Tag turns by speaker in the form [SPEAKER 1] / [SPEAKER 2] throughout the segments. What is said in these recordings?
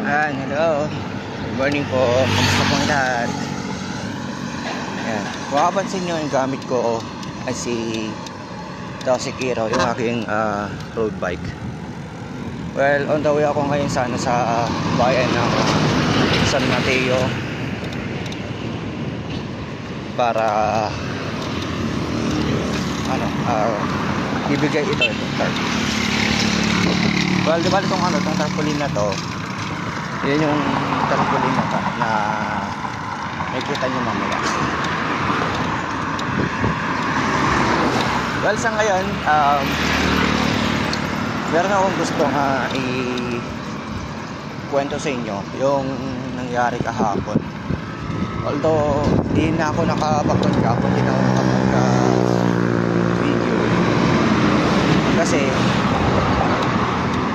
[SPEAKER 1] Hello. Good morning po. Kamusta pong lahat? Ayan. Kung makapansin nyo, yung gamit ko ay si Tosikiro, yung aking road bike. Well, on the way ako ngayon sa bayan ng San Mateo para ibigay itong tarp. Well, di ba itong tarpaulin na to, yan yung tarpaulin na nakikita nyo mamaya. Well, sa ngayon, meron akong gustong i-kwento sa inyo yung nangyari kahapon. Although di na ako nakapag-video kasi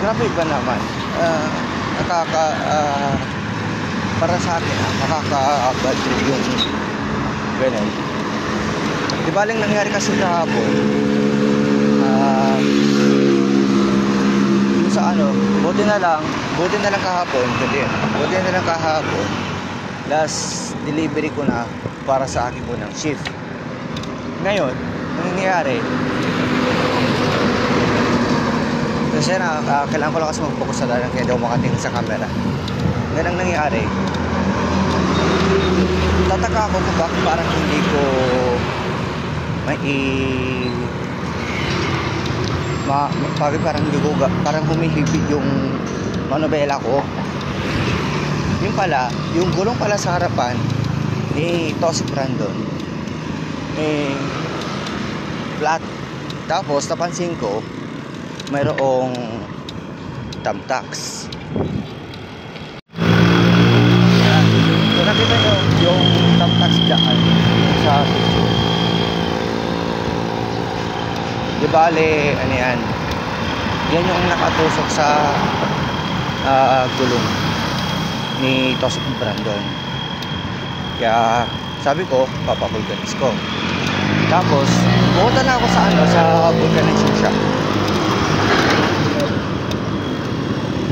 [SPEAKER 1] grabe ba naman, para sa akin nakaka-bad trip yung ganun. Di ba lang nangyari kasi kahapon, sa buti na lang kahapon last delivery ko na para sa akin po ng shift. Ngayon, ang nangyayari kasi kailangan ko lang kasi mag-focus sa dalang kaya daw makatingin sa camera. Ngayon ang nangyayari, tataka ako kung bakit parang hindi ko parang humihibig yung manobela ko. Yung pala, yung gulong pala sa harapan ni Tosik Brandon flat. Tapos napansin ko mayroong tamtax. So nakita nyo yung tamtax dyan sa di bale, yan yung nakatusok sa gulong ni Tosik Brandon. Kaya sabi ko, papapulganis ko. Tapos pumunta na ako sa vulcanizing shop.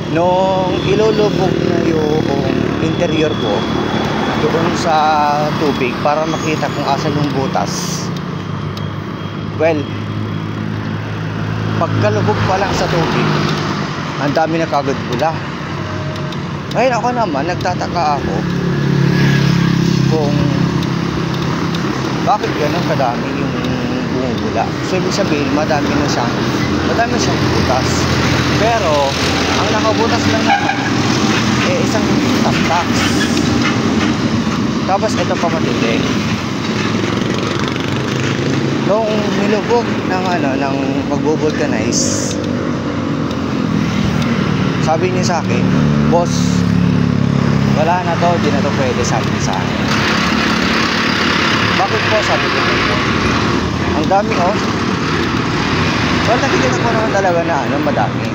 [SPEAKER 1] Nung ilulubog na yung interior ko doon sa tubig para makita kung asan yung butas, well, pagkalubog pa lang sa tubig, ang dami na kagad bula. Ngayon ako naman, nagtataka ako kung bakit ganun kadami yung bumubula. So ibig sabihin, madami siyang butas. Pero ang nakabutas lang naman isang tamtax. Tapos ito pa matindi, nung nilubog ng magbo-vulcanize, sabi niya sa akin, boss, wala na to, di na to pwede, sabi niya sa akin. Bakit po? Sabi ko nito, ang dami well, nakikita ko naman talaga na madami.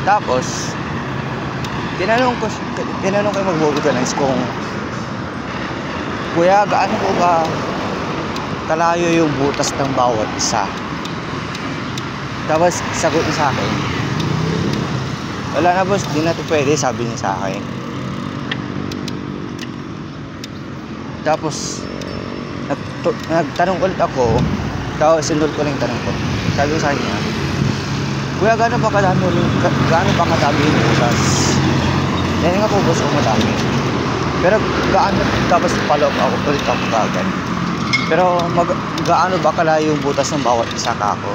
[SPEAKER 1] Tapos tinanong ko yung mag-vulcanize kung, kuya, gaano ko ba kalayo yung butas ng bawat isa? Tapos sagot niya sa akin, wala na boss, di na to pwede, sabi niya sa akin. Tapos nagtanong ulit ako, tapos sinulot ko lang yung tanong ko. Sabi ko sa kanya, kuya, gaano ba kadami yung butas? Yan nga po boss, madami. Pero gaano, tapos follow up ako ulit ako kagad. Pero gaano ba kalayo yung butas ng bawat isa ka ako?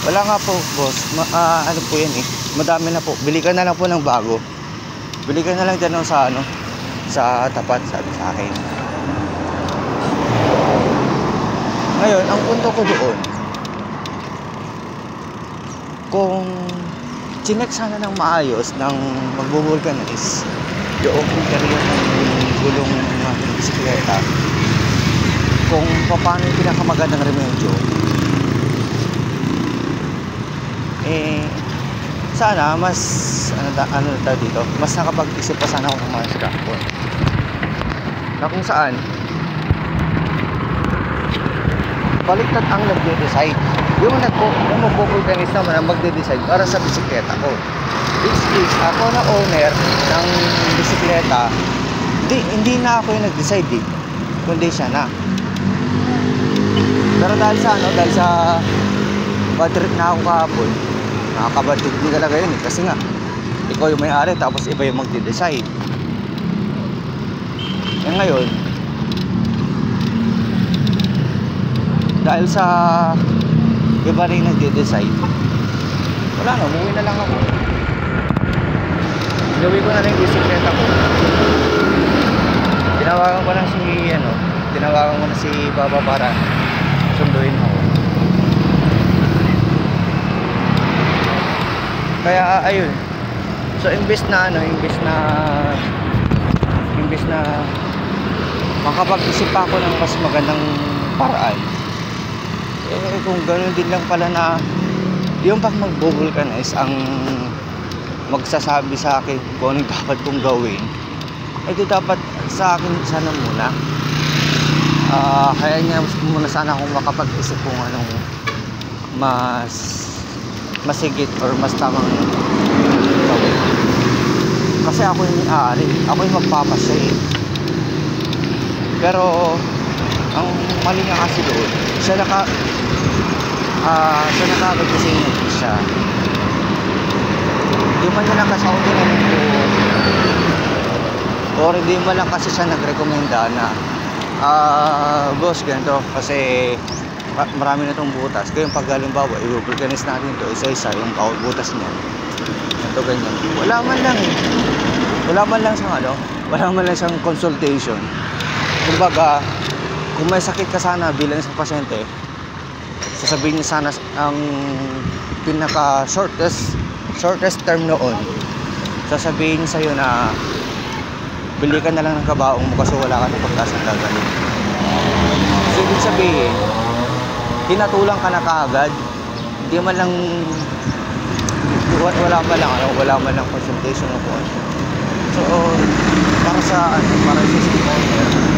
[SPEAKER 1] Wala nga po boss, ano po yan madami na po, bili ka na lang po ng bago, bili ka na lang dyan sa tapat, sabi sa akin. Ngayon, ang punto ko doon, kung chinek sana ng maayos ng magbo-vulcanize yung interior ng gulong ng bisikleta, kung paano yung pinakamagandang remedyo, sana mas dito, mas nakapag-isip pa sana ako ng mga kahapon, na kung saan baliktad ang nag-decide. yung magpo-vulcanize naman ang magde-design para sa bisikleta ko. Which is, ako na owner ng bisikleta, hindi na ako yung nag-decide eh, kundi siya na. Pero dahil sa bad trip na ako kahapon, nakakabad trip din talaga yun eh, kasi nga ikaw yung may-ari tapos iba yung magde-decide. Eh ngayon, dahil sa iba rin nagde-decide, wala na, umuwi na lang ako. Inuwi ko na lang yung bisikleta ko. Tinawagan ko na si Baba para sunduin ako. Kaya ayun. So imbes na makapag-isip ako ng mas magandang paraan, eh kung gano'n din lang pala na yung pag mag-vulcanize ang magsasabi sa akin kung anong dapat kong gawin, ito dapat sa akin sana muna. Kaya nga muna sana akong makapag-isip kung anong mas masigit or mas tamang gawin. Kasi ako yung may-ari, ako yung magpapasya eh. Pero ang mali nga kasi doon, siya nakakagkasing siya. Di man lang kasi ako tinanong ko, or di man lang kasi siya nagrekomenda na boss, ganito kasi marami na itong butas, kaya yung pag halimbawa i-vulcanize natin ito isa-isa yung bawat butas niya, ito ganyan, wala man lang siyang consultation. Kumbaga, kung may sakit ka sana bilang isang pasyente, sasabihin niya sana ang pinaka shortest term noon, sasabihin niya sa'yo na bili ka na lang ng kabaong mo kasi wala ka ng pagkasang gagaling. So ibig sabihin, tinatulang ka na kaagad, hindi man lang wala man lang consultation o kung ano. So para sa system owner,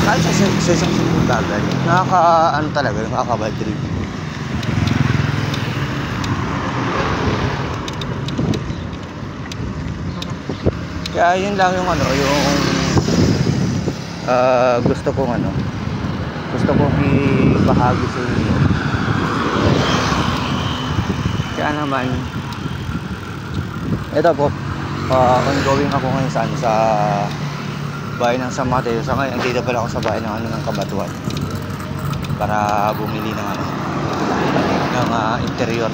[SPEAKER 1] kahit sa isang simple bagay, nakaka-bad trip. Kaya yun lang yung gusto kong ibahagi sa inyo. Kaya naman ito po, ongoing ako ngayon sa bahay ng San Mateo. Sa ngayon, dito pala ako sa bahay ng Kabatuan para bumili ng interior.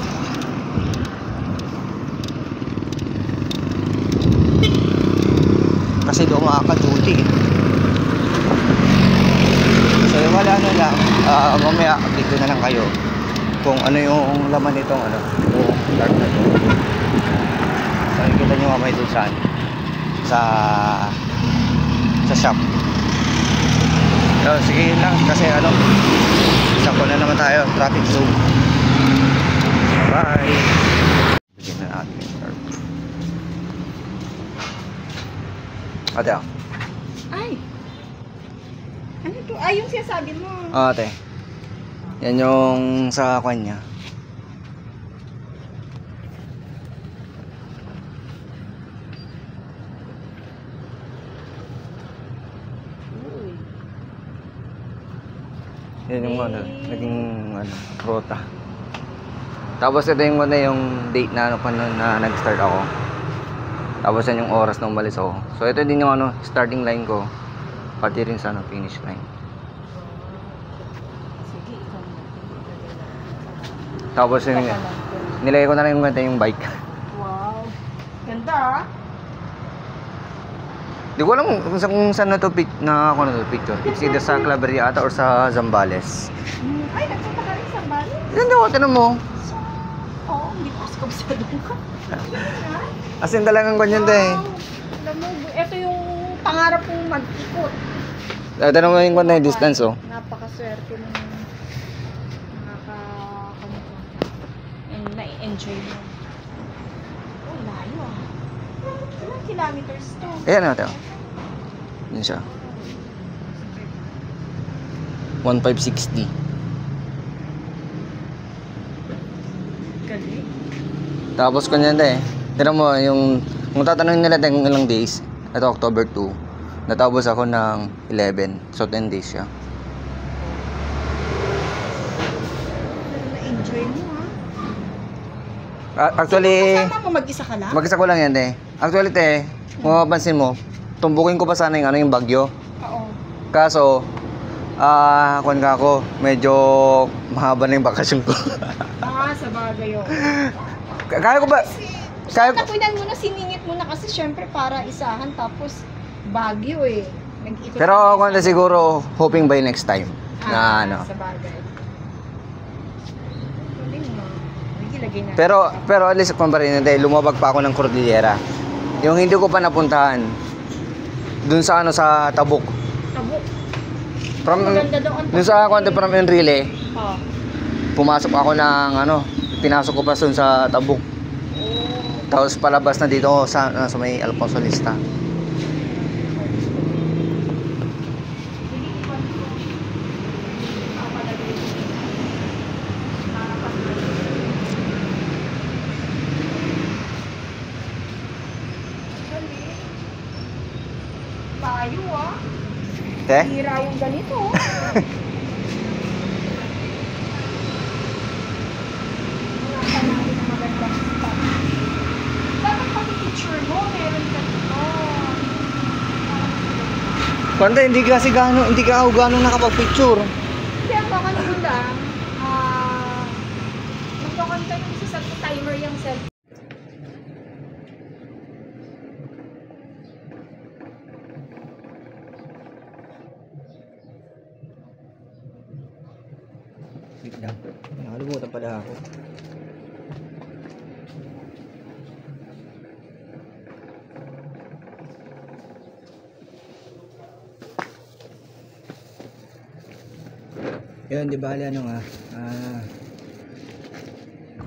[SPEAKER 1] Kasi doon makaka-duty. So wala na lang, mamaya update ko na lang kayo kung ano yung laman nitong yung card na to. So nakikita nyo mamaya doon sa shop. So sige lang kasi isa ko na naman tayo, traffic zone. Bye. Bigyan na natin yung card. Ate ako.
[SPEAKER 2] Ay! Ano to? Ay, yung sinasabi mo.
[SPEAKER 1] Ate. Yan yung sa kanya. Yan yung naging rota. Tapos ito yung yung date na na nag-start ako. Tapos yan yung oras na umalis ako. So ito din yung starting line ko. Pati rin sa finish line.
[SPEAKER 2] Sige, ikaw na.
[SPEAKER 1] Tapos nilagay ko na lang yung bike.
[SPEAKER 2] Wow. Ganda ah.
[SPEAKER 1] Di ko alam kung saan na to picture. It's either sa Claveria ata or sa Zambales.
[SPEAKER 2] Ay, nagpunta ka rin sa Bali?
[SPEAKER 1] Yan daw, tinan mo.
[SPEAKER 2] Oo, hindi ko kasi kabisado ka.
[SPEAKER 1] As in talagang ganyan eh.
[SPEAKER 2] Alam mo, ito yung pangarap kong mag-ikot.
[SPEAKER 1] Tinan mo yung distance oh.
[SPEAKER 2] Napakaswerte ng na-enjoy mo. Oh, layo ah. Ilang kilometers to?
[SPEAKER 1] Ayan ate. Yun siya. 1,560.
[SPEAKER 2] Galing.
[SPEAKER 1] Tapos kanya tira mo yung kung tatanungin nila kung ilang days, ito October 2. Natapos ako ng 11. So 10 days siya.
[SPEAKER 2] Na-enjoy mo ha.
[SPEAKER 1] Actually,
[SPEAKER 2] Kasama mo mag-isa ka lang?
[SPEAKER 1] mag-isa ko lang yan Actually kung mapapansin mo, tumbukin ko pa sana yung bagyo.
[SPEAKER 2] Oo.
[SPEAKER 1] Kaso, kung ako, medyo mahaba na yung bakasyon ko.
[SPEAKER 2] Sa bagay yun.
[SPEAKER 1] Kaya ko ba? Kaya ko.
[SPEAKER 2] Tapunan mo na, siningit mo na kasi syempre para isahan tapos Baguio eh. Nag-ikot
[SPEAKER 1] Pero
[SPEAKER 2] ka
[SPEAKER 1] kung siguro, hoping by next time. Na ano.
[SPEAKER 2] Sa bagay. Galing mo. Ilagay na.
[SPEAKER 1] Pero at least kung pa rin, lumabag pa ako ng Cordillera. Yung hindi ko pa napuntahan, dun sa sa Tabuk.
[SPEAKER 2] Tabuk.
[SPEAKER 1] From,
[SPEAKER 2] Maganda doon.
[SPEAKER 1] dun sa from Enrile,
[SPEAKER 2] Oh.
[SPEAKER 1] pumasok ako ng pinasok ko pa dun sa Tabuk. Tapos palabas na dito sa may Alfonso Lista.
[SPEAKER 2] Tayo
[SPEAKER 1] Eh?
[SPEAKER 2] Hira yung ganito. Hanapin natin ang magandang spot. Dapat pati-picture mo, meron ka dito.
[SPEAKER 1] Panda, hindi ka ako gano'ng nakapag-picture.
[SPEAKER 2] Hindi, ang baka mo lang, magkakanta yung sa timer yung cellphone.
[SPEAKER 1] Wait lang. Nakalimutan pala ako. Yun, di bali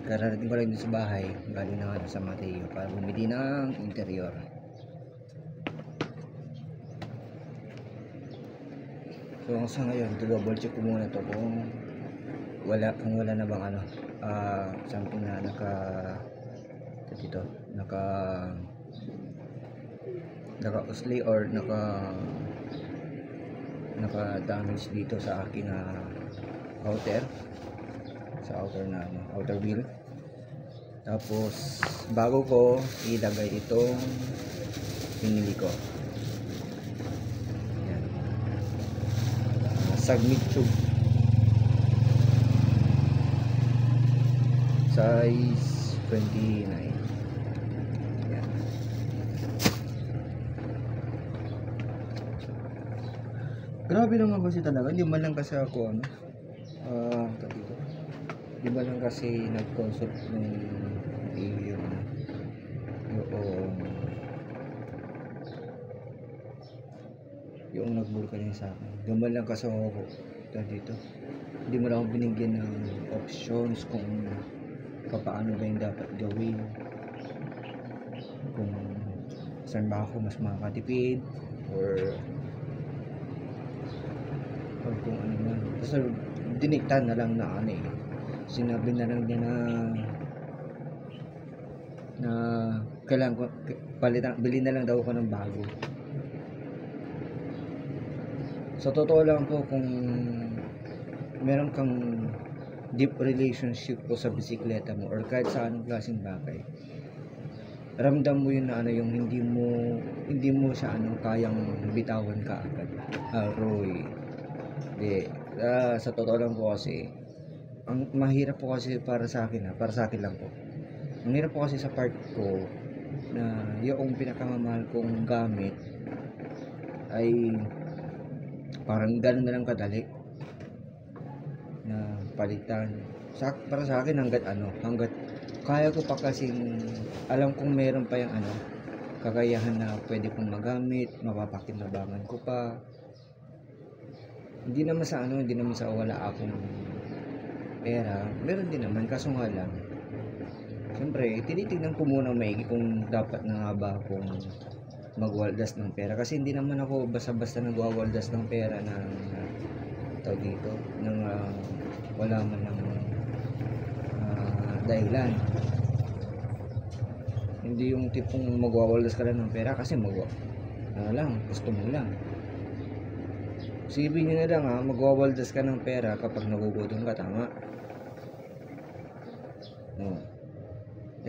[SPEAKER 1] kararating ko lang dito sa bahay. Bali na sa Mateo para bumili ng interior. So sa ngayon, double check ko muna to kung wala na bang something na naka-usli or naka-damage dito sa aking outer outer wheel. Tapos bago ko ilagay itong pinili ko, yan, submit tube size 29. Yan. Grabe naman kasi talaga, hindi man lang kasi ako di ba lang kasi nag-consult yung nag-bulka niya sa akin. Di man lang kasi ako dito. Hindi mo lang ako binigyan ng options kung paano ba yung dapat gawin, kung saan ba ako mas makakatipid or kung ano man. Basta diniktan na lang na sinabi na lang niya na kailangan ko bili na lang daw ako ng bago. Sa totoo lang po, kung meron kang deep relationship po sa bisikleta mo or kahit sa anong klaseng bagay, ramdam mo yun na yung hindi mo siya kayang bitawan ka agad. Roy. Sa totoo lang po kasi, ang mahirap po kasi para sa akin lang po. Ang hirap po kasi sa part ko na yung pinakamamahal kong gamit ay parang gano'n na lang kadali na palitan. Para sa akin hanggat kaya ko pa kasing alam kong meron pa yung kakayahan na pwede kong magamit, mapapakinabangan ko pa. Hindi naman sa wala akong pera, meron din naman, kaso nga lang siyempre tinitignan ko muna maigi kung dapat na nga ba akong magwaldas ng pera, kasi hindi naman ako basta-basta nagwawaldas ng pera tawag dito ng wala man ng dahilan. Hindi yung tipong magwawaldas ka lang ng pera kasi gusto mo lang. Isipin nyo na lang magwawaldas ka ng pera kapag nagugutom ka, tama?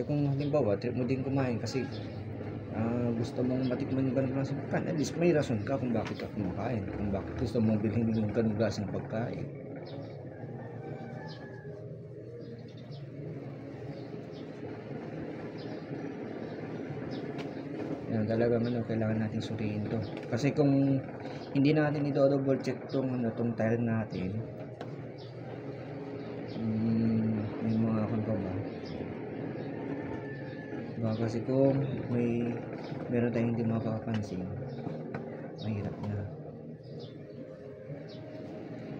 [SPEAKER 1] Kung halimbawa trip mo din kumain kasi gusto mong matikman yung ganung klaseng pagkain, at least may rason ka kung bakit ka kumakain, kung bakit gusto mong bilhin yung ganung klaseng pagkain. Yan, talagang kailangan natin suriin to. Kasi kung hindi natin i-double check tong tile natin, may mga pa ba? Kasi kung meron tayong hindi makapansin, mahirap na.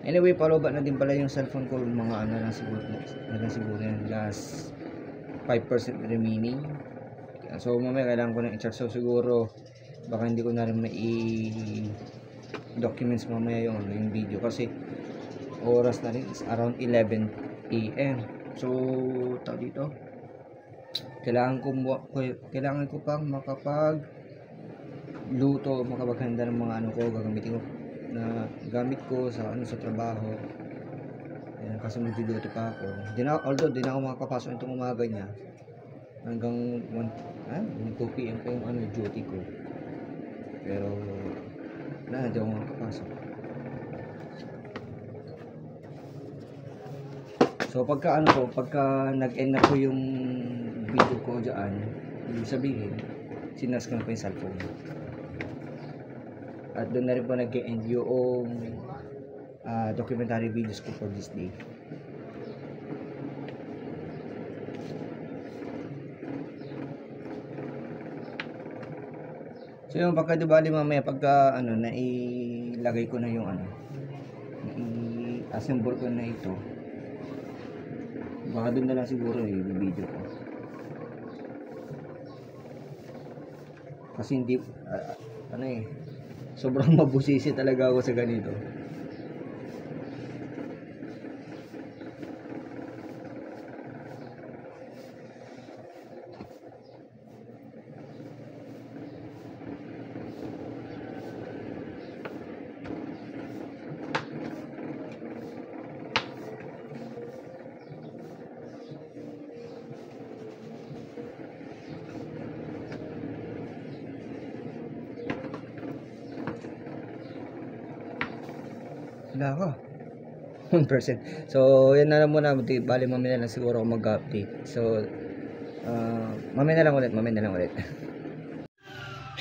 [SPEAKER 1] Anyway, paluba na din pala yung cellphone ko, mga lang siguro yan, last 5% remaining. So mamaya kailangan ko na i-charge. So siguro baka hindi ko na rin documents mamaya yung video kasi oras na rin is around 11 AM. So dito kailangan ko pang makapaghanda ng mga gagamitin ko na gamit ko sa trabaho. Ayan, kasi mag-duty pa ako. Although di na ako makakapasok itong umaga niya. Hanggang 2 PM pa yung duty ko. Pero hindi ako makakapasok. So pagka nag-end na ko yung video ko dyan, ibig sabihin sinaskan ko yung cellphone. At doon na rin po nag-end yung documentary videos ko for this day. So yung pagkadibali mamaya pagka nailagay ko na yung i-assemble ko na ito, baka doon na lang siguro yung video ko. Kasi hindi sobrang mabusisi talaga ako sa ganito. Wala ka 1%. So yan na lang muna, bali mamaya na lang siguro ako mag-update. So mamaya na lang ulit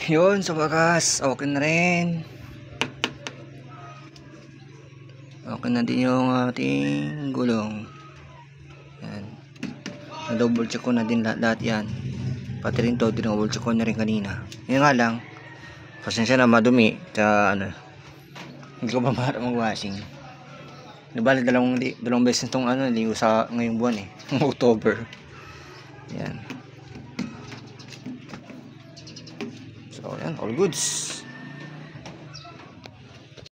[SPEAKER 1] yun, sa wakas okay na rin, okay na din yung ating gulong. Yan, na-double check ko na din lahat yan, pati rin to din-double check ko na rin kanina. Yun nga lang, pasensya na madumi sa hindi ko pa para mag-washing. Nabali dalawang beses itong ligo sa ngayong buwan October. Yan. So yan, all goods.